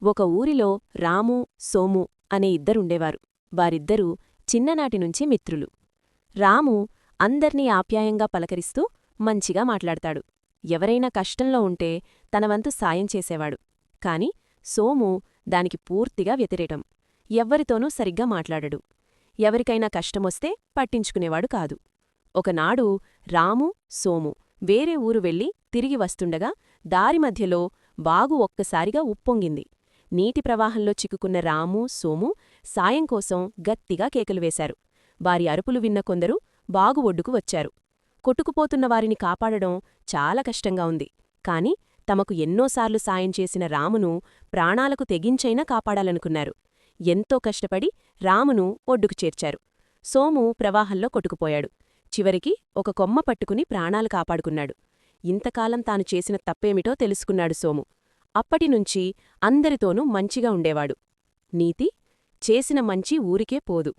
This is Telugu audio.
ఒక ఊరిలో రాము, సోము అనే ఇద్దరుండేవారు. వారిద్దరూ చిన్ననాటినుంచి మిత్రులు. రాము అందర్నీ ఆప్యాయంగా పలకరిస్తూ మంచిగా మాట్లాడతాడు. ఎవరైనా కష్టంలో ఉంటే తనవంతు సాయం చేసేవాడు. కాని సోము దానికి పూర్తిగా వ్యతిరేకం. ఎవ్వరితోనూ సరిగ్గా మాట్లాడడు. ఎవరికైనా కష్టమొస్తే పట్టించుకునేవాడు కాదు. ఒకనాడు రాము, సోము వేరే ఊరు వెళ్ళి తిరిగి వస్తుండగా దారి మధ్యలో వాగు ఒక్కసారిగా ఉప్పొంగింది. నీటి ప్రవాహంలో చిక్కుకున్న రాము, సోము సాయం కోసం గట్టిగా కేకలు వేశారు. వారి అరుపులు విన్న కొందరు వాగు ఒడ్డుకు వచ్చారు. కొట్టుకుపోతున్న వారిని కాపాడడం చాలా కష్టంగా ఉంది. కాని తమకు ఎన్నోసార్లు సాయం చేసిన రామును ప్రాణాలకు తెగించైనా కాపాడాలనుకున్నారు. ఎంతో కష్టపడి రామును ఒడ్డుకు చేర్చారు. సోము ప్రవాహంలో కొట్టుకుపోయాడు. చివరికి ఒక కొమ్మ పట్టుకుని ప్రాణాలు కాపాడుకున్నాడు. ఇంతకాలం తాను చేసిన తప్పేమిటో తెలుసుకున్నాడు సోము. అప్పటినుంచి అందరితోనూ మంచిగా ఉండేవాడు. నీతి: చేసిన మంచి ఊరికే పోదు.